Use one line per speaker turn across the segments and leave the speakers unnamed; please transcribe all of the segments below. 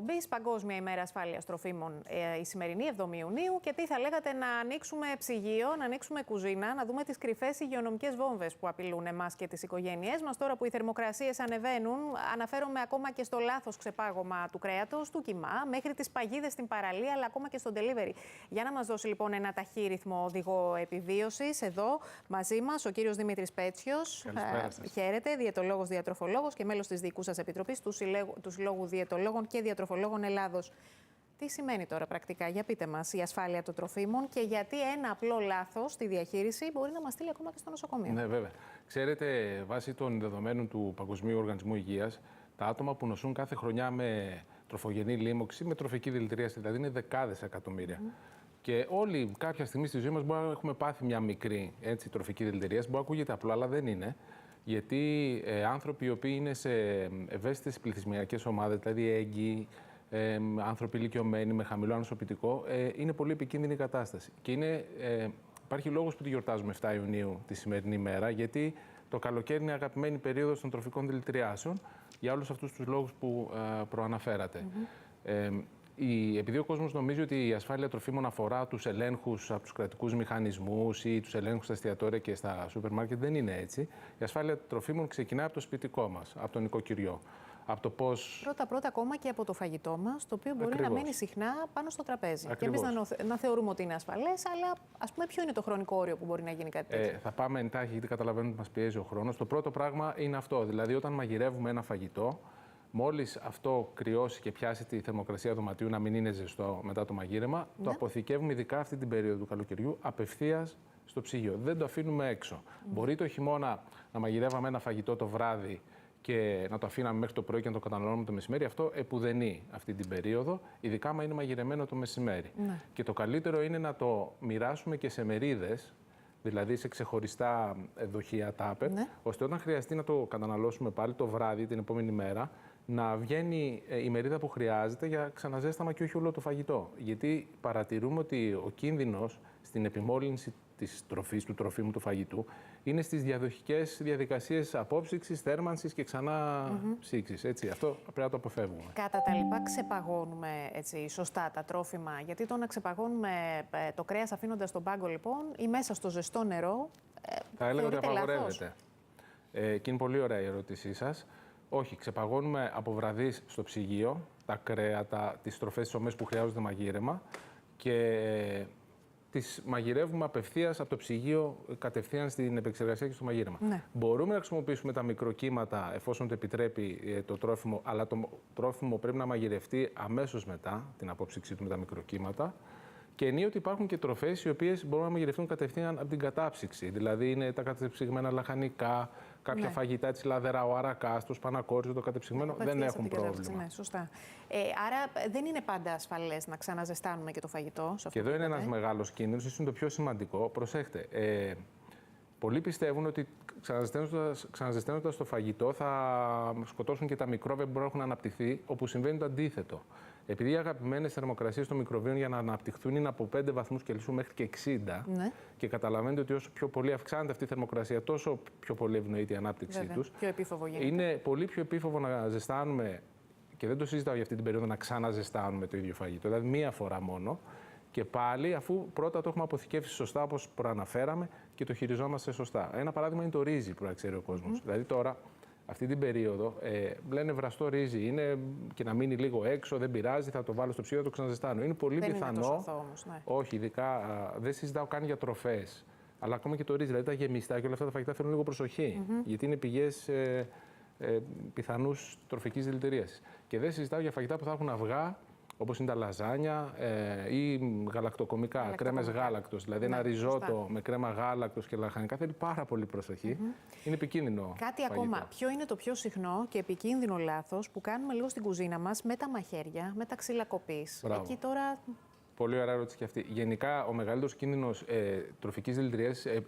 εκπομπής, Παγκόσμια ημέρα ασφάλειας τροφίμων η σημερινή 7η Ιουνίου. Και τι θα λέγατε, να ανοίξουμε ψυγείο, να ανοίξουμε κουζίνα, να δούμε τις κρυφές υγειονομικές βόμβες που απειλούν εμάς και τις οικογένειές μας. Τώρα που οι θερμοκρασίες ανεβαίνουν, αναφέρομαι ακόμα και στο λάθος ξεπάγωμα του κρέατος, του κιμά, μέχρι τις παγίδες στην παραλία, αλλά ακόμα και στο delivery. Για να μας δώσει λοιπόν ένα ταχύρυθμο οδηγό επιβίωσης, εδώ μαζί μας ο κύριος Δημήτρης Πέτσιος. Χαίρετε, διαιτολόγος, διατροφολόγος και μέλος της δικού σας επιτροπής του Συλλόγου Διαιτολόγων και Διατροφολόγων Ελλάδος. Τι σημαίνει τώρα πρακτικά, για πείτε μας, η ασφάλεια των τροφίμων και γιατί ένα απλό λάθος στη διαχείριση μπορεί να μας στείλει ακόμα και στο νοσοκομείο?
Ναι, βέβαια. Ξέρετε, βάσει των δεδομένων του Παγκοσμίου Οργανισμού Υγείας, τα άτομα που νοσούν κάθε χρονιά με τροφογενή λίμωξη, με τροφική δηλητηρίαση, δηλαδή είναι δεκάδες εκατομμύρια. Και όλοι κάποια στιγμή στη ζωή μας μπορεί να έχουμε πάθει μια μικρή τροφική δηλητηρίαση. Μπορεί να ακούγεται απλό, αλλά δεν είναι. Γιατί άνθρωποι οι οποίοι είναι σε ευαίσθητες πληθυσμιακές ομάδες, δηλαδή έγκυοι, άνθρωποι ηλικιωμένοι με χαμηλό ανοσοποιητικό, είναι πολύ επικίνδυνη η κατάσταση. Και υπάρχει λόγος που τη γιορτάζουμε 7 Ιουνίου τη σημερινή μέρα, γιατί το καλοκαίρι είναι αγαπημένη περίοδος των τροφικών δηλητηριάσεων για όλους αυτούς τους λόγους που προαναφέρατε. Επειδή ο κόσμος νομίζει ότι η ασφάλεια τροφίμων αφορά τους ελέγχους από τους κρατικούς μηχανισμούς ή τους ελέγχους στα εστιατόρια και στα σούπερ μάρκετ, δεν είναι έτσι. Η ασφάλεια τροφίμων ξεκινάει από το σπιτικό μας, από το νοικοκυριό. Από το πώς...
Πρώτα ακόμα και από το φαγητό μας, το οποίο μπορεί να μένει συχνά πάνω στο τραπέζι.
Ακριβώς.
Και εμείς να θεωρούμε ότι είναι ασφαλές, αλλά ας πούμε, ποιο είναι το χρονικό όριο που μπορεί να γίνει κάτι τέτοιο?
Θα πάμε εντάχει, γιατί καταλαβαίνουμε ότι μας πιέζει ο χρόνος. Το πρώτο πράγμα είναι αυτό. Δηλαδή, όταν μαγειρεύουμε ένα φαγητό, μόλις αυτό κρυώσει και πιάσει τη θερμοκρασία δωματίου να μην είναι ζεστό μετά το μαγείρεμα, το αποθηκεύουμε, ειδικά αυτή την περίοδο του καλοκαιριού, απευθείας στο ψυγείο. Δεν το αφήνουμε έξω. Μπορεί το χειμώνα να μαγειρεύαμε ένα φαγητό το βράδυ και να το αφήναμε μέχρι το πρωί και να το καταναλώνουμε το μεσημέρι. Αυτό επουδενή αυτή την περίοδο, ειδικά άμα είναι μαγειρεμένο το μεσημέρι. Και το καλύτερο είναι να το μοιράσουμε και σε μερίδες, δηλαδή σε ξεχωριστά δοχεία τάπερ, ώστε όταν χρειαστεί να το καταναλώσουμε πάλι το βράδυ, την επόμενη μέρα, να βγαίνει η μερίδα που χρειάζεται για ξαναζέσταμα και όχι όλο το φαγητό. Γιατί παρατηρούμε ότι ο κίνδυνος στην επιμόλυνση της τροφής, του τροφίμου, του φαγητού, είναι στις διαδοχικές διαδικασίες απόψυξης, θέρμανσης και ξανά ψήξης. Αυτό πρέπει να το αποφεύγουμε. Κατά
τα λοιπά, ξεπαγώνουμε σωστά τα τρόφιμα? Γιατί το να ξεπαγώνουμε το κρέας αφήνοντας τον πάγκο, λοιπόν, ή μέσα στο ζεστό νερό,
θα έλεγα ότι απαγορεύεται. Και είναι πολύ ωραία η ερώτησή σας. Όχι, ξεπαγώνουμε από βραδείς στο ψυγείο τα κρέατα, τις τροφές, τις ομές που χρειάζονται μαγείρεμα και τις μαγειρεύουμε απευθείας από το ψυγείο κατευθείαν στην επεξεργασία και στο μαγείρεμα. Μπορούμε να χρησιμοποιήσουμε τα μικροκύματα εφόσον το επιτρέπει το τρόφιμο, αλλά το τρόφιμο πρέπει να μαγειρευτεί αμέσως μετά την απόψυξή του με τα μικροκύματα. Και ενίοτε υπάρχουν και τροφές οι οποίες μπορούν να μαγειρευτούν κατευθείαν από την κατάψυξη. Δηλαδή είναι τα κατεψυγμένα λαχανικά, κάποια φαγητά της λαδερά, ο αρακάς, το σπανακόριζο, το κατεψυγμένο, δεν έχουν πρόβλημα.
Ναι, σωστά. Άρα δεν είναι πάντα ασφαλές να ξαναζεστάνουμε και το φαγητό.
Και εδώ είναι ένας μεγάλος κίνδυνος, ίσως είναι το πιο σημαντικό. Προσέχτε. Πολλοί πιστεύουν ότι ξαναζεσταίνοντας το φαγητό θα σκοτώσουν και τα μικρόβια που μπορούν να έχουν αναπτυχθεί, όπου συμβαίνει το αντίθετο. Επειδή οι αγαπημένες θερμοκρασίες των μικροβίων για να αναπτυχθούν είναι από 5 βαθμούς Κελσίου μέχρι και 60, και καταλαβαίνετε ότι όσο πιο πολύ αυξάνεται αυτή η θερμοκρασία, τόσο πιο πολύ ευνοείται η ανάπτυξή τους.
Πιο επίφοβο γίνεται.
Είναι πολύ πιο επίφοβο να ζεστάνουμε, και δεν το συζητάω για αυτή την περίοδο, να ξαναζεστάνουμε το ίδιο φαγητό, δηλαδή μία φορά μόνο. Και πάλι, αφού πρώτα το έχουμε αποθηκεύσει σωστά, όπως προαναφέραμε, και το χειριζόμαστε σωστά. Ένα παράδειγμα είναι το ρύζι, που να ξέρει ο κόσμος. Δηλαδή τώρα, αυτή την περίοδο, λένε βραστό ρύζι. Είναι και να μείνει λίγο έξω, δεν πειράζει, θα το βάλω στο ψυγείο, θα το ξαναζεστάνω. Είναι πολύ πιθανό.
Είναι τόσο αθώο όμως,
Όχι, ειδικά δεν συζητάω καν για τροφές. Αλλά ακόμα και το ρύζι, δηλαδή τα γεμιστά και όλα αυτά τα φαγητά θέλουν λίγο προσοχή. Γιατί είναι πηγές πιθανούς τροφικής δηλητηρίασης. Και δεν συζητάω για φαγητά που θα έχουν αυγά, όπως είναι τα λαζάνια ή γαλακτοκομικά, κρέμες γάλακτος. Δηλαδή ένα ριζότο με κρέμα γάλακτος και λαχανικά θέλει πάρα πολύ προσοχή. Είναι επικίνδυνο.
Κάτι ακόμα. Ποιο είναι το πιο συχνό και επικίνδυνο λάθος που κάνουμε λίγο στην κουζίνα μας με τα μαχαίρια, με τα ξύλα κοπής? Εκεί τώρα...
Πολύ ωραία ερώτηση και αυτή. Γενικά, ο μεγαλύτερος κίνδυνος τροφικής δηλητηρίασης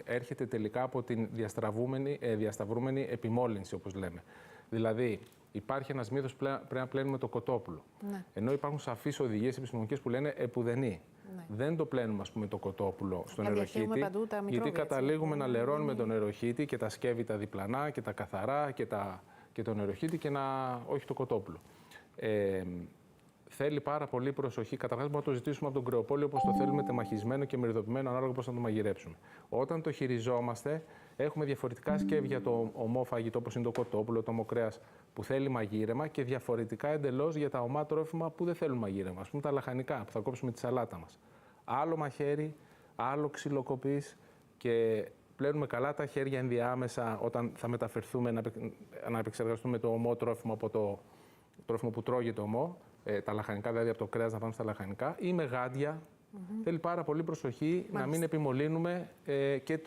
έρχεται τελικά από την διασταυρούμενη επιμόλυνση, όπως λέμε. Δηλαδή, υπάρχει ένας μύθος που πρέπει να πλένουμε το κοτόπουλο. Ενώ υπάρχουν σαφείς οδηγίες επιστημονικές που λένε επουδενή. Δεν το πλένουμε, ας πούμε, το κοτόπουλο στο νεροχύτη, γιατί καταλήγουμε να λερώνουμε το νεροχύτη και τα σκεύη τα διπλανά και τα καθαρά και το νεροχύτη και όχι το κοτόπουλο. θέλει πάρα πολύ προσοχή. Καταρχάς, μπορούμε να το ζητήσουμε από τον κρεοπόλιο όπως το θέλουμε, τεμαχισμένο και μεριδοποιημένο, ανάλογα πώς θα το μαγειρέψουμε. Όταν το χειριζόμαστε, έχουμε διαφορετικά σκεύη για το ομό φαγητό, όπως είναι το κοτόπουλο, το ομοκρέας, που θέλει μαγείρεμα, και διαφορετικά εντελώς για τα ομά τρόφιμα που δεν θέλουν μαγείρεμα. Ας πούμε τα λαχανικά που θα κόψουμε τη σαλάτα μας. Άλλο μαχαίρι, άλλο ξυλοκοπής, και πλένουμε καλά τα χέρια ενδιάμεσα όταν θα μεταφερθούμε να επεξεργαστούμε το ομό τρόφιμο από το τρόφιμο που τρώγει το ομό. Τα λαχανικά, δηλαδή από το κρέας να πάμε στα λαχανικά, ή με γάντια. Θέλει πάρα πολύ προσοχή να μην επιμολύνουμε και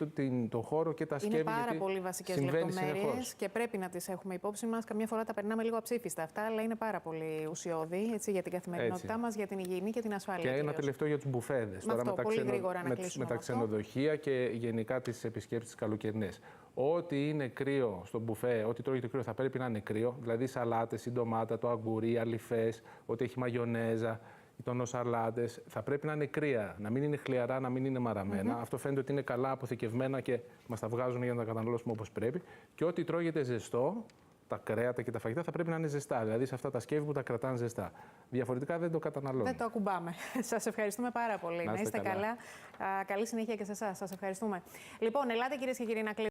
το χώρο και τα σκεύη.
Είναι πάρα πολύ βασικές λεπτομέρειες και πρέπει να τις έχουμε υπόψη μας. Καμιά φορά τα περνάμε λίγο αψήφιστα αυτά, αλλά είναι πάρα πολύ ουσιώδη για την καθημερινότητά μας, για την υγιεινή και την ασφάλεια.
Και
κυρίως.
ένα τελευταίο για τους μπουφέδες.
Τώρα με
τα ξενοδοχεία και γενικά τις επισκέψεις καλοκαιρινές. Ό,τι είναι κρύο στο μπουφέ, ό,τι τρώγεται κρύο θα πρέπει να είναι κρύο. Δηλαδή σαλάτες, η ντομάτα, το αγκουρί, αλιφές, ό,τι έχει μαγιονέζα, οι τονοσαλάτες, θα πρέπει να είναι κρύα, να μην είναι χλιαρά, να μην είναι μαραμένα. Αυτό φαίνεται ότι είναι καλά αποθηκευμένα και μας τα βγάζουν για να τα καταναλώσουμε όπως πρέπει. Και ό,τι τρώγεται ζεστό, τα κρέατα και τα φαγητά, θα πρέπει να είναι ζεστά. Δηλαδή σε αυτά τα σκεύη που τα κρατάνε ζεστά. Διαφορετικά δεν το καταναλώνουμε.
Δεν το ακουμπάμε. Σας ευχαριστούμε πάρα πολύ. Να είστε καλά. Καλή συνέχεια και σε εσάς. Σας ευχαριστούμε. Λοιπόν, ελάτε κυρίες και κύριοι να κλείσουμε.